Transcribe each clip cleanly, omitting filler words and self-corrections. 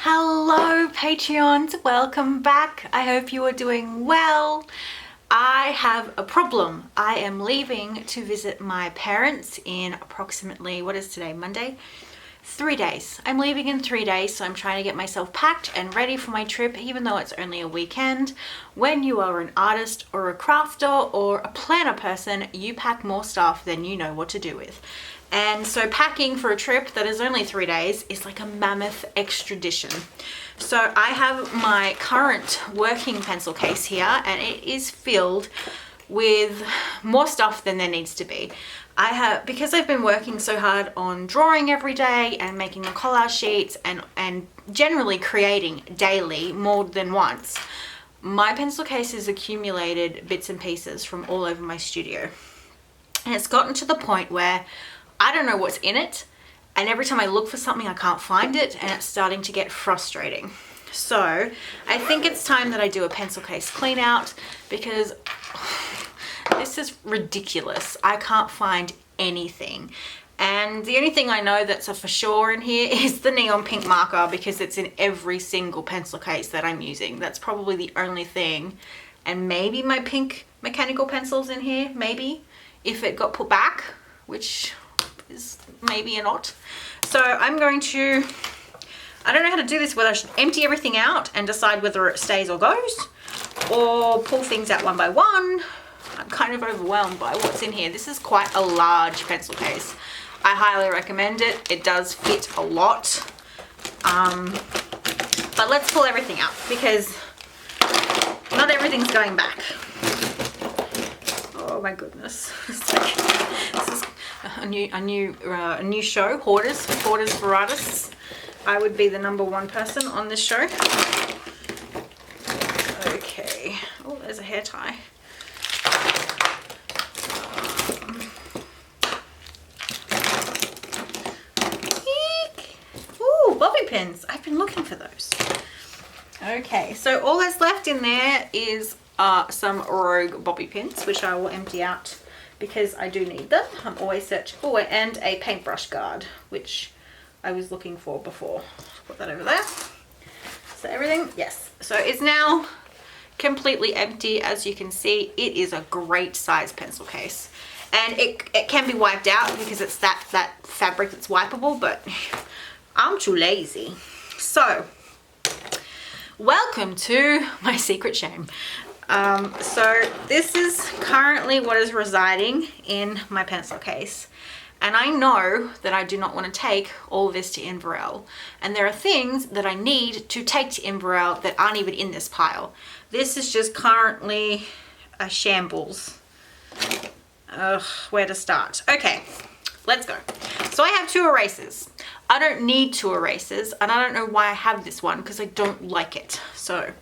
Hello Patreons, welcome back. I hope you are doing well. I have a problem. I am leaving to visit my parents in approximately, what is today, Monday? 3 days. I'm leaving in 3 days, so I'm trying to get myself packed and ready for my trip, even though it's only a weekend. When you are an artist or a crafter or a planner person, you pack more stuff than you know what to do with. And so packing for a trip that is only 3 days is like a mammoth extradition. So I have my current working pencil case here, and it is filled with more stuff than there needs to be. Because I've been working so hard on drawing every day and making the collage sheets and generally creating daily more than once, my pencil case has accumulated bits and pieces from all over my studio. And it's gotten to the point where I don't know what's in it, and every time I look for something I can't find it, and it's starting to get frustrating. So I think it's time that I do a pencil case clean out, because this is ridiculous. I can't find anything. And the only thing I know that's a for sure in here is the neon pink marker, because it's in every single pencil case that I'm using. That's probably the only thing. And maybe my pink mechanical pencils in here, maybe, if it got put back, which is maybe a not. So I'm going to, I don't know how to do this, whether I should empty everything out and decide whether it stays or goes, or pull things out one by one. I'm kind of overwhelmed by what's in here. This is quite a large pencil case. I highly recommend it. It does fit a lot. But let's pull everything out, because not everything's going back. Oh my goodness. This is a new show, Hoarders for Artists. I would be the #1 person on this show. Okay. Oh, there's a hair tie. Ooh, bobby pins. I've been looking for those. Okay, so all that's left in there is some Rogue bobby pins, which I will empty out because I do need them. I'm always searching for, and a paintbrush guard, which I was looking for before. Put that over there. So everything, yes. So it's now completely empty. As you can see, it is a great size pencil case, and it can be wiped out because it's that fabric that's wipeable, but I'm too lazy. So welcome to my secret shame. So this is currently what is residing in my pencil case. And I know that I do not want to take all this to Inverell. And there are things that I need to take to Inverell that aren't even in this pile. This is just currently a shambles. Ugh, where to start? Okay, let's go. So I have 2 erasers. I don't need 2 erasers, and I don't know why I have this one, because I don't like it. So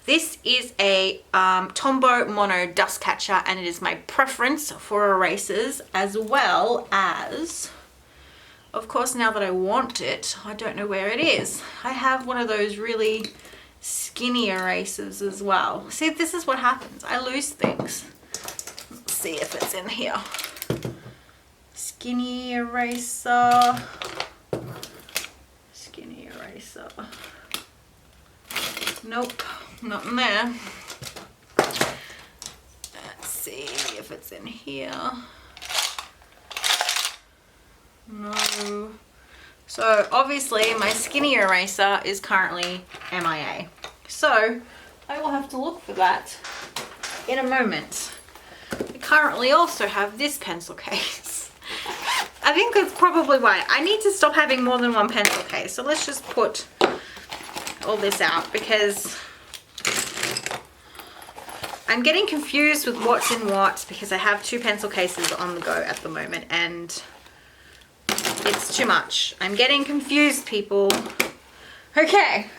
this is a Tombow Mono dust catcher, and it is my preference for erasers, as well as, of course, now that I want it, I don't know where it is. I have one of those really skinny erasers as well. See, this is what happens. I lose things. Let's see if it's in here. Skinny eraser. Skinny eraser. Nope. Not in there. Let's see if it's in here. No. So obviously my skinny eraser is currently MIA. So I will have to look for that in a moment. I currently also have this pencil case. I think that's probably why. I need to stop having more than one pencil case. So let's just put all this out, because I'm getting confused with what's in what, because I have 2 pencil cases on the go at the moment, and it's too much. I'm getting confused, people. Okay,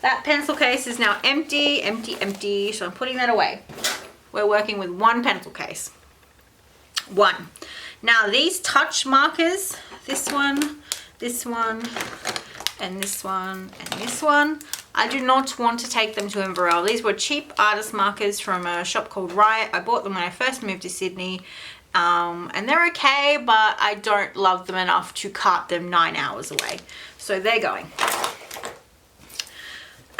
that pencil case is now empty, empty, so I'm putting that away. We're working with 1 pencil case. 1. Now these touch markers, this one, and this one, and this one, I do not want to take them to Inverell. These were cheap artist markers from a shop called Riot. I bought them when I first moved to Sydney, and they're okay, but I don't love them enough to cart them 9 hours away. So they're going.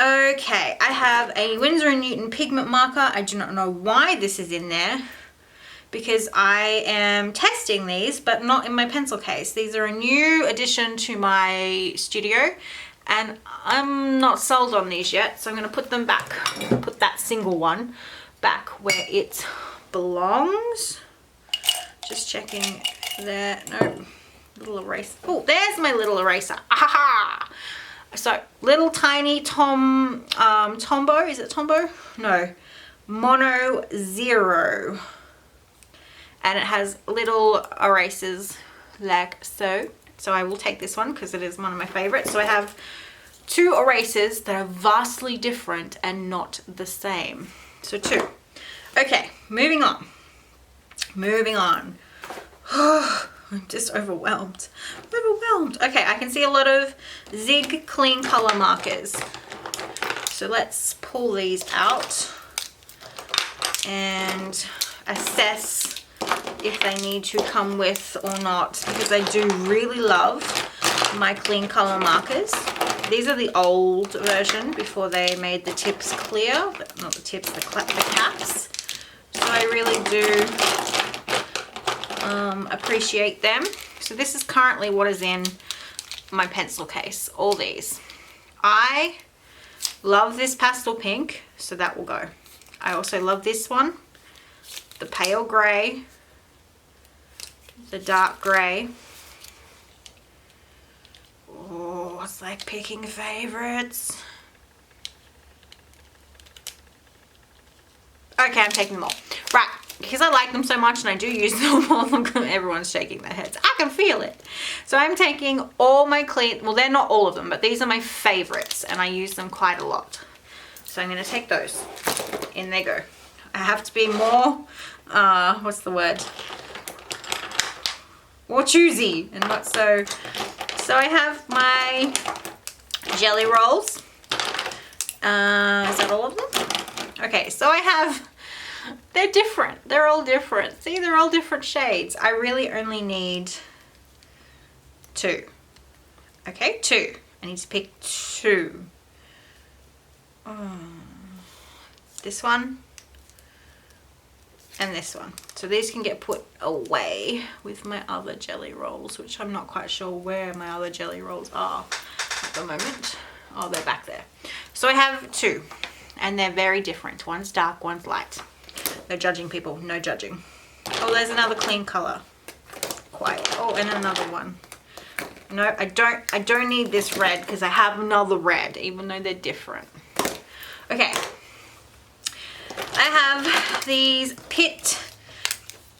Okay, I have a Winsor & Newton pigment marker. I do not know why this is in there because I am testing these, but not in my pencil case. These are a new addition to my studio and I'm not sold on these yet, so I'm going to put them back. Put that single one back where it belongs. Just checking there. No, little eraser. Oh, there's my little eraser. Ahaha! So little tiny Tombow, is it Tombow? No, Mono Zero. And it has little erasers like so. So I will take this one because it is one of my favorites. So I have 2 erasers that are vastly different and not the same. So 2. Okay, moving on. Moving on. I'm just overwhelmed. Okay, I can see a lot of Zig Clean Color markers. So let's pull these out and assess if they need to come with or not, because I do really love my Clean Color markers. These are the old version before they made the tips clear, not the tips, the caps. So I really do appreciate them. So this is currently what is in my pencil case, all these. I love this pastel pink, so that will go. I also love this one, the pale grey, the dark grey. Oh, it's like picking favorites. Okay, I'm taking them all. Right, because I like them so much and I do use them all. Everyone's shaking their heads. I can feel it. So I'm taking all my clean, well, they're not all of them, but these are my favorites and I use them quite a lot. So I'm going to take those. In they go. I have to be more, what's the word? More choosy and not so. So I have my jelly rolls. Is that all of them? Okay, so I have, they're different. They're all different. See, they're all different shades. I really only need 2. Okay, 2. I need to pick 2. This one and this one. So these can get put away with my other jelly rolls, which I'm not quite sure where my other jelly rolls are at the moment. Oh, they're back there. So I have 2. And they're very different. One's dark, one's light. No judging, people, no judging. Oh, there's another Clean Color. Quite. Oh, and another one. No, I don't need this red because I have another red, even though they're different. Okay. I have these Pitt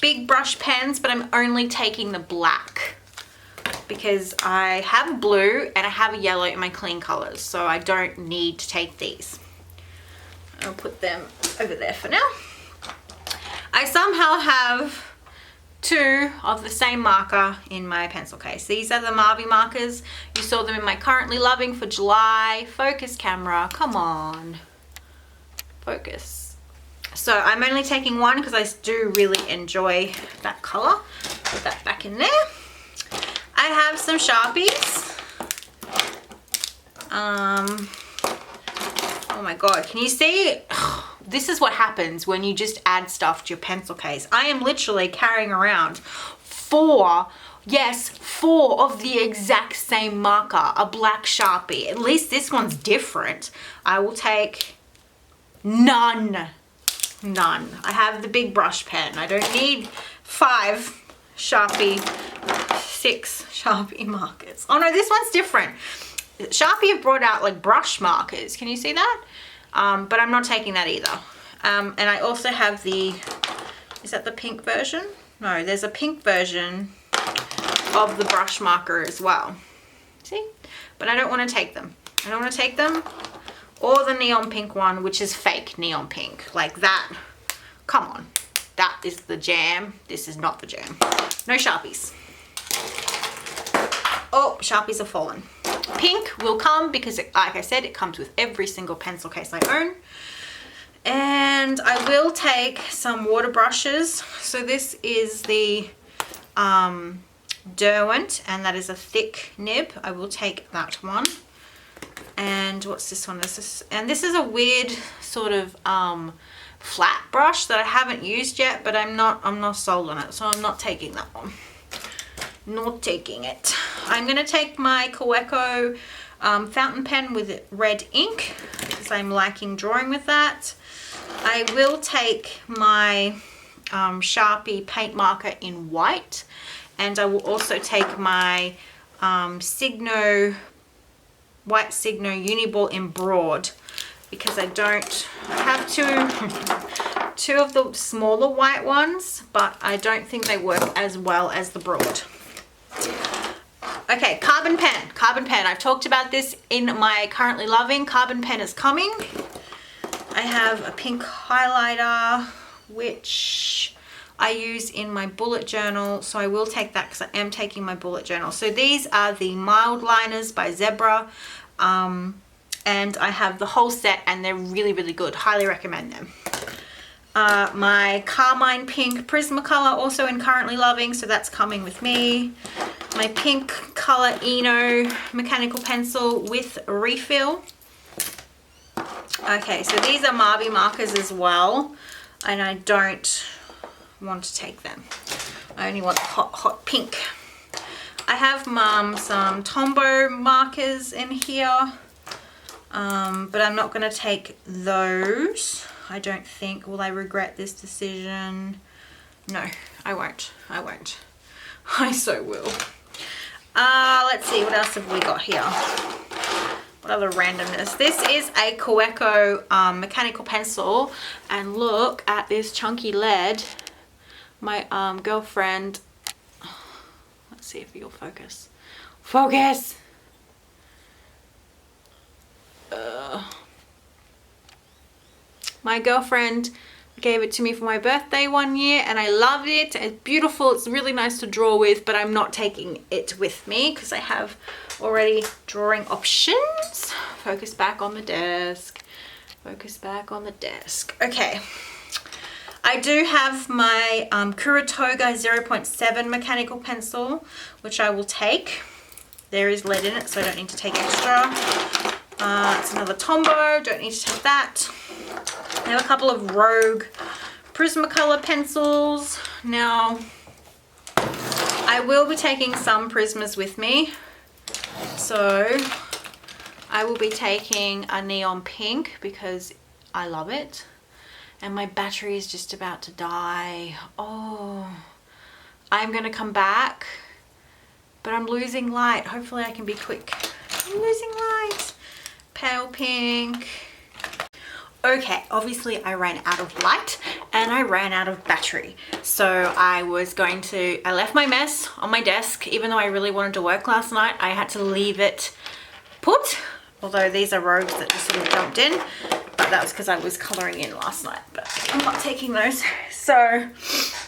big brush pens, but I'm only taking the black because I have blue and I have a yellow in my Clean Colors, so I don't need to take these. I'll put them over there for now. I somehow have 2 of the same marker in my pencil case. These are the Marvy markers. You saw them in my Currently Loving for July. Focus, camera, come on. Focus. So I'm only taking 1 because I do really enjoy that color. Put that back in there. I have some Sharpies. Oh my God, can you see? This is what happens when you just add stuff to your pencil case. I am literally carrying around 4 of the exact same marker, a black Sharpie. At least this one's different. I will take none. I have the big brush pen. I don't need 5 Sharpie, 6 Sharpie markers. Oh no, this one's different. Sharpie have brought out like brush markers. Can you see that? But I'm not taking that either. And I also have the, is that the pink version? No, there's a pink version of the brush marker as well. See? But I don't want to take them. I don't want to take them. Or the neon pink one, which is fake neon pink. Like that. Come on. That is the jam. This is not the jam. No Sharpies. Oh, Sharpies have fallen. Pink will come because, like I said, it comes with every single pencil case I own. And I will take some water brushes. So this is the Derwent, and that is a thick nib. I will take that one. And And what's this one? This is a weird sort of flat brush that I haven't used yet, but I'm not sold on it, so I'm not taking that one. Not taking it. I'm gonna take my Kaweco fountain pen with red ink because I'm liking drawing with that. I will take my Sharpie paint marker in white, and I will also take my Signo white Signo Uniball in broad, because I have two of the smaller white ones, but I don't think they work as well as the broad. Okay, carbon pen. I've talked about this in my Currently Loving. Carbon pen is coming. I have a pink highlighter, which I use in my bullet journal, so I will take that because I am taking my bullet journal. So these are the mild liners by Zebra, and I have the whole set, and they're really, really good. Highly recommend them. My Carmine Pink Prismacolor, also in Currently Loving, so that's coming with me. My pink color Eno mechanical pencil with refill. Okay, so these are Marby markers as well, and I don't want to take them. I only want hot pink. I have some Tombow markers in here, but I'm not going to take those. I don't think. Will I regret this decision? No, I won't. I so will. Let's see, what else have we got here? What other randomness? This is a Kaweco mechanical pencil, and look at this chunky lead. My girlfriend, let's see if you'll focus. Focus! My girlfriend gave it to me for my birthday one year, and I loved it. It's beautiful. It's really nice to draw with, but I'm not taking it with me because I have already drawing options. Focus back on the desk. Focus back on the desk. Okay. I do have my Kuratoga 0.7 mechanical pencil, which I will take. There is lead in it, so I don't need to take extra. It's another Tombow, don't need to take that. I have a couple of Rogue Prismacolor pencils. Now, I will be taking some Prismas with me. So, I will be taking a neon pink because I love it. And my battery is just about to die. Oh, I'm gonna come back, but I'm losing light. Hopefully I can be quick. I'm losing light. Pale pink. Okay, obviously I ran out of light and I ran out of battery. So I left my mess on my desk. Even though I really wanted to work last night, I had to leave it put. Although these are Rogues that just sort of jumped in. But that was because I was colouring in last night. But I'm not taking those. So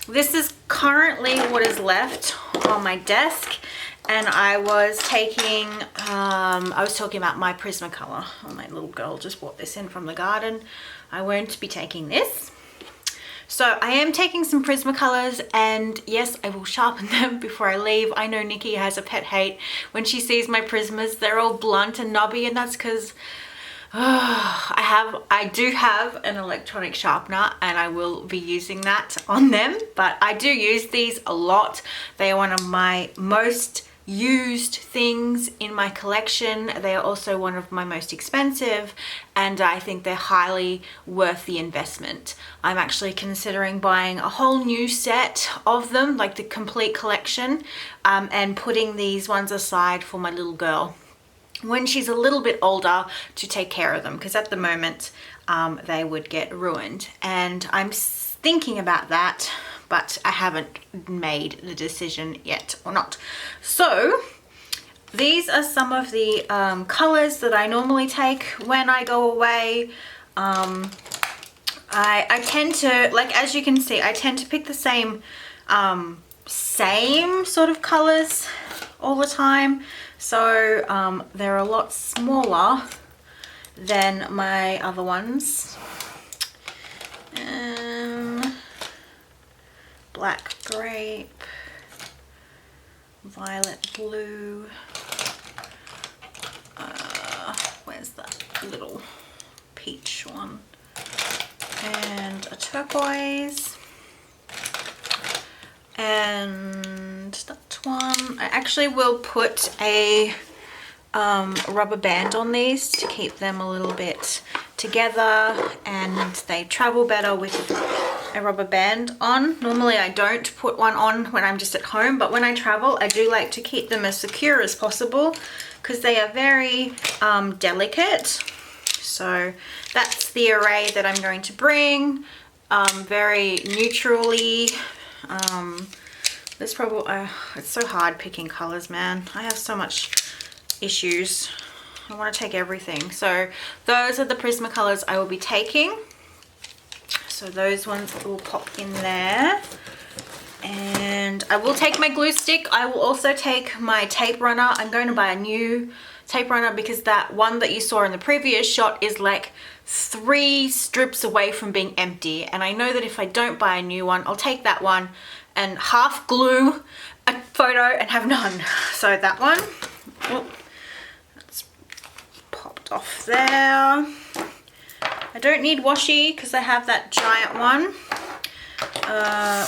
this is currently what is left on my desk. And I was talking about my Prismacolor. Oh, my little girl just bought this in from the garden. I won't be taking this. So I am taking some Prismacolors, and yes, I will sharpen them before I leave. I know Nikki has a pet hate when she sees my Prismas. They're all blunt and knobby, and that's because I do have an electronic sharpener, and I will be using that on them. But I do use these a lot. They are one of my most used things in my collection. They are also one of my most expensive, and I think they're highly worth the investment. I'm actually considering buying a whole new set of them, like the complete collection, and putting these ones aside for my little girl when she's a little bit older to take care of them, because at the moment they would get ruined. And I'm thinking about that, but I haven't made the decision yet or not. So these are some of the colors that I normally take when I go away. I tend to, like, as you can see, I tend to pick the same sort of colors all the time. So they're a lot smaller than my other ones. Black grape, violet blue, where's that? little peach one. And a turquoise. And that one. I actually will put a rubber band on these to keep them a little bit together, and they travel better with a rubber band on. Normally I don't put one on when I'm just at home, but when I travel I do like to keep them as secure as possible because they are very delicate. So that's the array that I'm going to bring. Very neutrally. There's probably it's so hard picking colors, man. I have so much issues. I want to take everything. So those are the Prismacolors I will be taking. So those ones will pop in there. And I will take my glue stick. I will also take my tape runner. I'm going to buy a new tape runner because that one that you saw in the previous shot is like 3 strips away from being empty. And I know that if I don't buy a new one, I'll take that one and half glue a photo and have none. So that one. Oh, that's popped off there. I don't need washi because I have that giant one.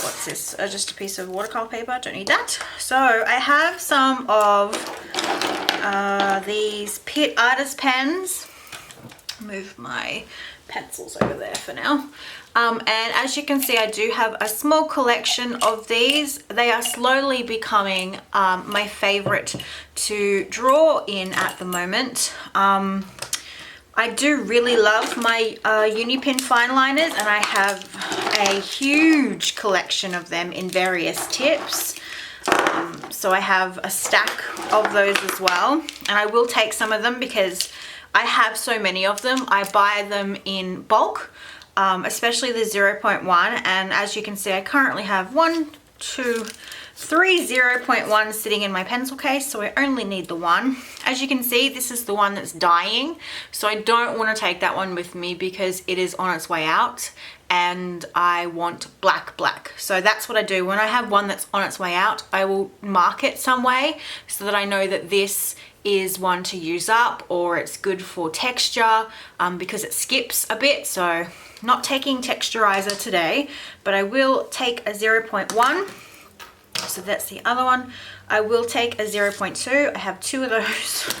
What's this? Just a piece of watercolor paper. Don't need that. So I have some of these Pitt Artist pens. Move my pencils over there for now. And as you can see, I do have a small collection of these. They are slowly becoming my favorite to draw in at the moment. I do really love my Unipin fine liners, and I have a huge collection of them in various tips. So I have a stack of those as well, and I will take some of them because I have so many of them. I buy them in bulk, especially the 0.1, and as you can see I currently have 1, 2, 3 0.1 sitting in my pencil case, so I only need the one. As you can see, this is the one that's dying, so I don't want to take that one with me because it is on its way out and I want black. So that's what I do. When I have one that's on its way out, I will mark it some way so that I know that this is one to use up, or it's good for texture because it skips a bit. So not taking texturizer today, but I will take a 0.1. So that's the other one. I will take a 0.2. I have 2 of those.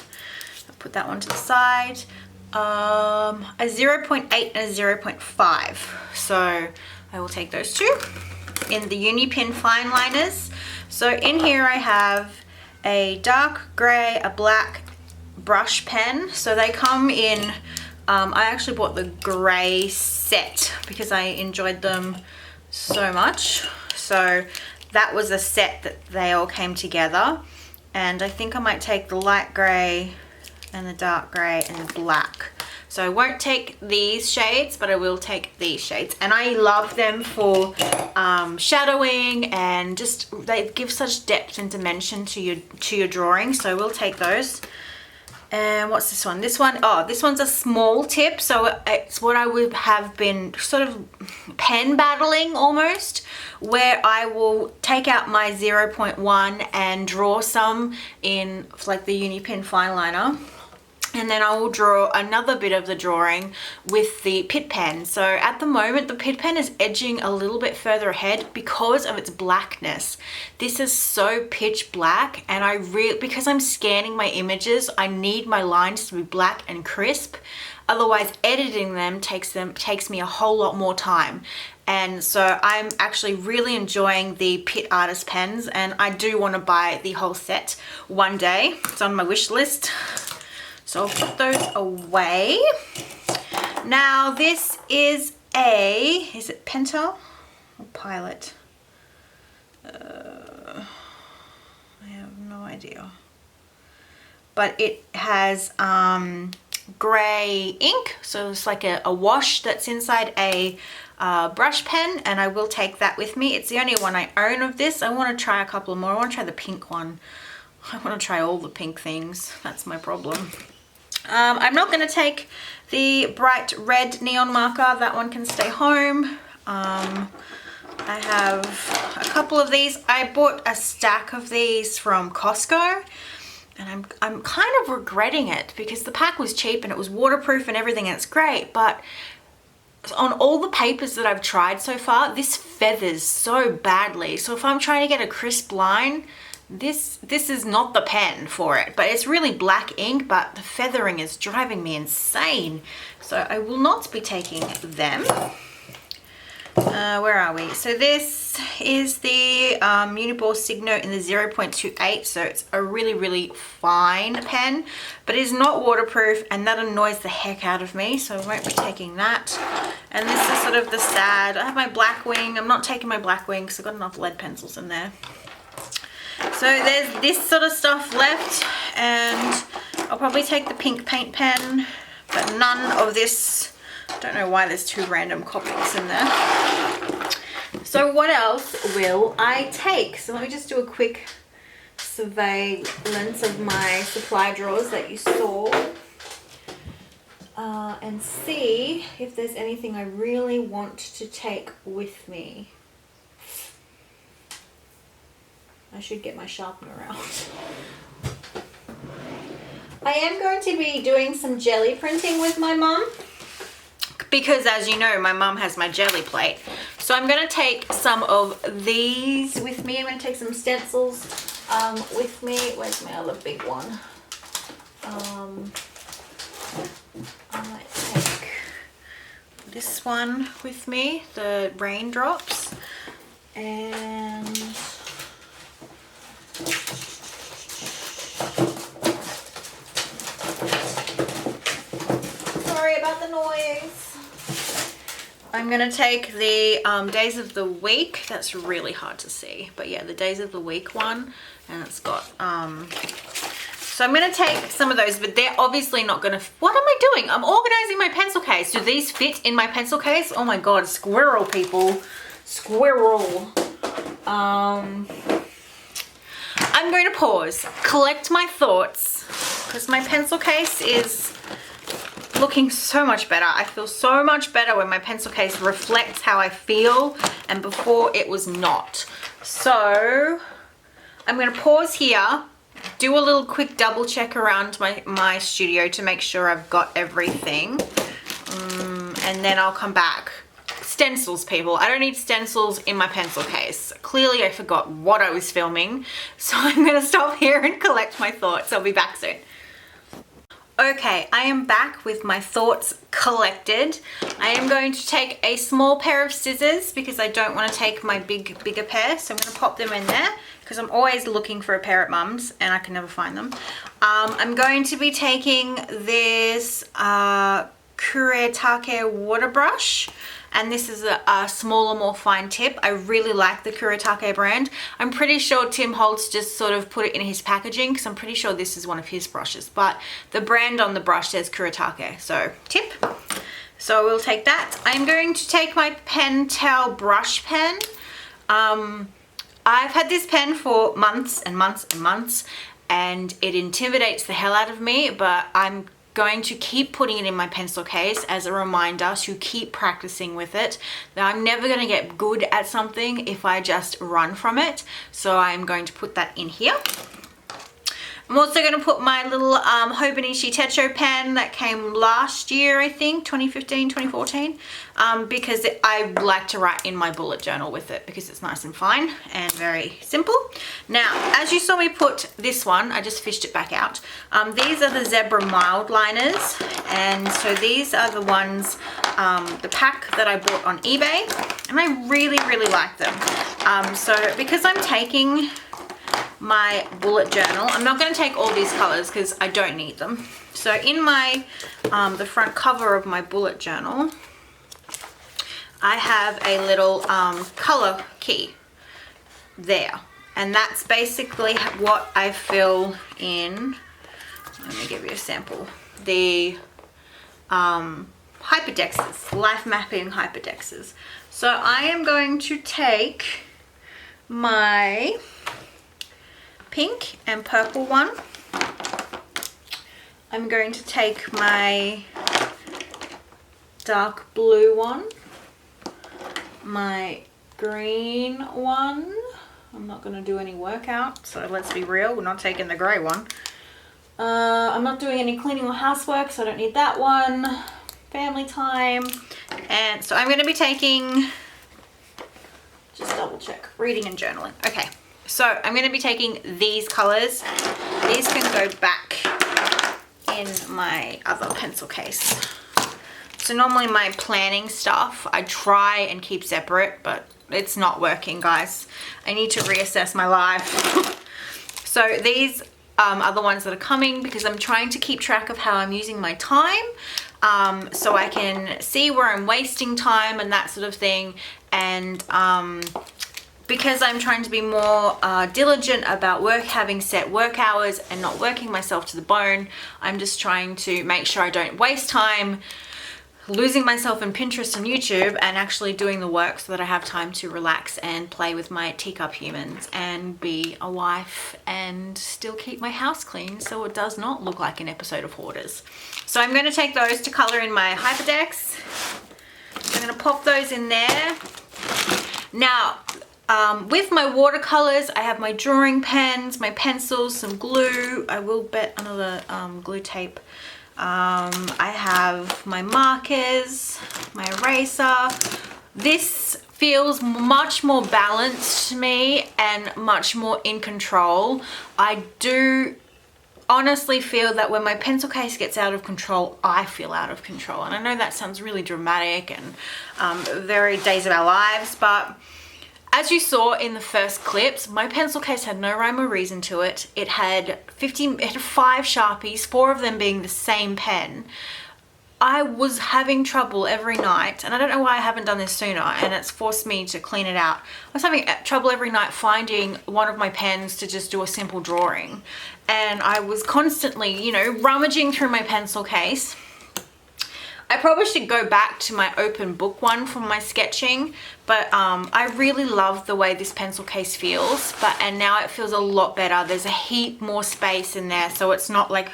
I'll put that one to the side. A 0.8 and a 0.5. So I will take those 2 in the Unipin fine liners. So in here I have a dark grey, a black brush pen. So they come in, I actually bought the grey set because I enjoyed them so much. So that was a set that they all came together, and I think I might take the light grey and the dark grey and the black. So I won't take these shades, but I will take these shades, and I love them for shadowing, and just they give such depth and dimension to your drawing. So I will take those. And what's this one? This one, oh, this one's a small tip. So it's what I would have been sort of pen battling almost, where I will take out my 0.1 and draw some in like the Unipin fine liner. And then I will draw another bit of the drawing with the Pitt pen. So at the moment, the Pitt pen is edging a little bit further ahead because of its blackness. This is so pitch black, and because I'm scanning my images, I need my lines to be black and crisp. Otherwise, editing them takes me a whole lot more time. And so I'm actually really enjoying the Pitt Artist pens, and I do want to buy the whole set one day. It's on my wish list. So I'll put those away. Now this is it Pentel or Pilot? I have no idea. But it has grey ink, so it's like a wash that's inside a brush pen, and I will take that with me. It's the only one I own of this. I want to try a couple more. I want to try the pink one. I want to try all the pink things. That's my problem. I'm not going to take the bright red neon marker. That one can stay home. I have a couple of these. I bought a stack of these from Costco, and I'm kind of regretting it because the pack was cheap and it was waterproof and everything, and it's great, but on all the papers that I've tried so far, this feathers so badly. So if I'm trying to get a crisp line, this is not the pen for it. But it's really black ink, but the feathering is driving me insane. So I will not be taking them. Where are we? So this is the Uniball Signo in the 0.28, so it's a really fine pen, but it is not waterproof, and that annoys the heck out of me, so I won't be taking that. And this is sort of the sad. I have my Blackwing. I'm not taking my Blackwing because I've got enough lead pencils in there. So there's this sort of stuff left, and I'll probably take the pink paint pen, but none of this. Don't know why there's 2 random copies in there. So what else will I take? So let me just do a quick surveillance of my supply drawers that you saw, and see if there's anything I really want to take with me. I should get my sharpener out. I am going to be doing some jelly printing with my mum, because as you know, my mum has my jelly plate. So I'm going to take some of these with me. I'm going to take some stencils with me. Where's my other big one? I might take this one with me, the raindrops. And sorry about the noise. I'm going to take the days of the week. That's really hard to see. But yeah, the days of the week one. And it's got... so I'm going to take some of those, but they're obviously not going to... What am I doing? I'm organizing my pencil case. Do these fit in my pencil case? Oh my god, squirrel, people. Squirrel. I'm going to pause, collect my thoughts, because my pencil case is looking so much better. I feel so much better when my pencil case reflects how I feel, and before it was not. So I'm going to pause here, do a little quick double check around my studio to make sure I've got everything, and then I'll come back. Stencils, people. I don't need stencils in my pencil case. Clearly I forgot what I was filming, so I'm going to stop here and collect my thoughts. I'll be back soon. Okay, I am back with my thoughts collected. I am going to take a small pair of scissors because I don't want to take my bigger pair, so I'm going to pop them in there because I'm always looking for a pair at Mum's and I can never find them. I'm going to be taking this Kuretake water brush, and this is a smaller, more fine tip. I really like the Kuretake brand. I'm pretty sure Tim Holtz just sort of put it in his packaging because I'm pretty sure this is one of his brushes, but the brand on the brush says Kuretake, so tip. So we'll take that. I'm going to take my Pentel brush pen. I've had this pen for months and months and months, and it intimidates the hell out of me, but I'm going to keep putting it in my pencil case as a reminder to keep practicing with it. Now, I'm never going to get good at something if I just run from it, so I'm going to put that in here. I'm also going to put my little Hobonichi Techo pen that came last year, I think, 2015, 2014, because I like to write in my bullet journal with it because it's nice and fine and very simple. Now, as you saw me put this one, I just fished it back out. These are the Zebra mild liners, and so these are the ones, the pack that I bought on eBay, and I really like them. So because I'm taking my bullet journal, I'm not going to take all these colors because I don't need them. So in my the front cover of my bullet journal, I have a little color key there, and that's basically what I fill in. Let me give you a sample. The hyperdexes, life mapping hyperdexes. So I am going to take my pink and purple one. I'm going to take my dark blue one, my green one. I'm not going to do any workout, so let's be real, we're not taking the grey one. I'm not doing any cleaning or housework, so I don't need that one. Family time. And so I'm going to be taking, just double check, reading and journaling. Okay, so I'm going to be taking these colors. These can go back in my other pencil case. So normally my planning stuff, I try and keep separate, but it's not working, guys. I need to reassess my life. So these are the ones that are coming because I'm trying to keep track of how I'm using my time, so I can see where I'm wasting time and that sort of thing. And because I'm trying to be more diligent about having set work hours and not working myself to the bone, I'm just trying to make sure I don't waste time losing myself in Pinterest and YouTube and actually doing the work so that I have time to relax and play with my teacup humans and be a wife and still keep my house clean so it does not look like an episode of Hoarders. So I'm going to take those to color in my Hyperdex. I'm going to pop those in there. Now, with my watercolors, I have my drawing pens, my pencils, some glue. I will bet another glue tape. I have my markers, my eraser. This feels much more balanced to me and much more in control. I do honestly feel that when my pencil case gets out of control, I feel out of control. And I know that sounds really dramatic and very Days of Our Lives, but as you saw in the first clips, my pencil case had no rhyme or reason to it. It had 5 Sharpies, 4 of them being the same pen. I was having trouble every night, and I don't know why I haven't done this sooner, and it's forced me to clean it out. I was having trouble every night finding one of my pens to just do a simple drawing. And I was constantly, you know, rummaging through my pencil case. I probably should go back to my open book one from my sketching, but I really love the way this pencil case feels, and now it feels a lot better. There's a heap more space in there, so it's not like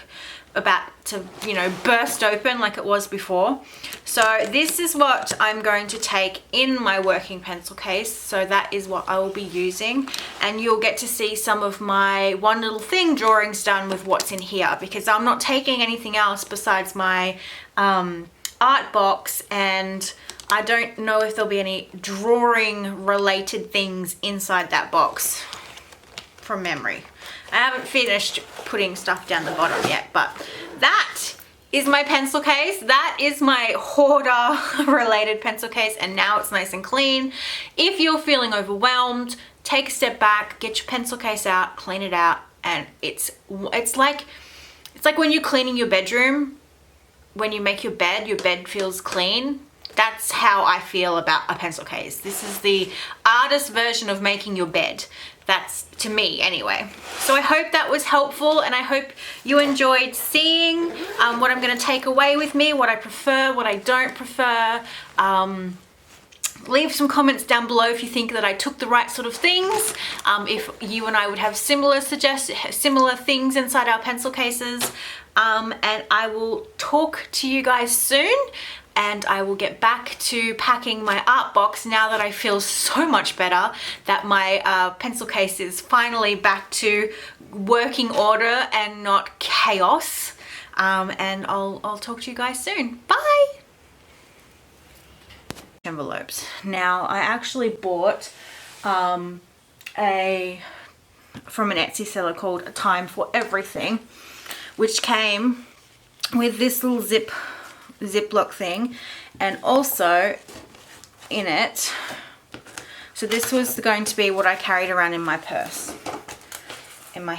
about to, you know, burst open like it was before. So this is what I'm going to take in my working pencil case. So that is what I will be using, and you'll get to see some of my one little thing drawings done with what's in here, because I'm not taking anything else besides my art box, and I don't know if there'll be any drawing related things inside that box from memory. I haven't finished putting stuff down the bottom yet, but that is my pencil case. That is my Hoarder related pencil case, and now it's nice and clean. If you're feeling overwhelmed, take a step back, get your pencil case out, clean it out, and it's like when you're cleaning your bedroom. When you make your bed feels clean. That's how I feel about a pencil case. This is the artist version of making your bed. That's to me anyway. So I hope that was helpful, and I hope you enjoyed seeing what I'm going to take away with me, what I prefer, what I don't prefer. Leave some comments down below if you think that I took the right sort of things. If you and I would have similar things inside our pencil cases. And I will talk to you guys soon, and I will get back to packing my art box now that I feel so much better that my pencil case is finally back to working order and not chaos. And I'll talk to you guys soon. Bye! Envelopes. Now I actually bought from an Etsy seller called A Time for Everything, which came with this little Ziploc thing, and also in it, so this was going to be what I carried around in my purse, in my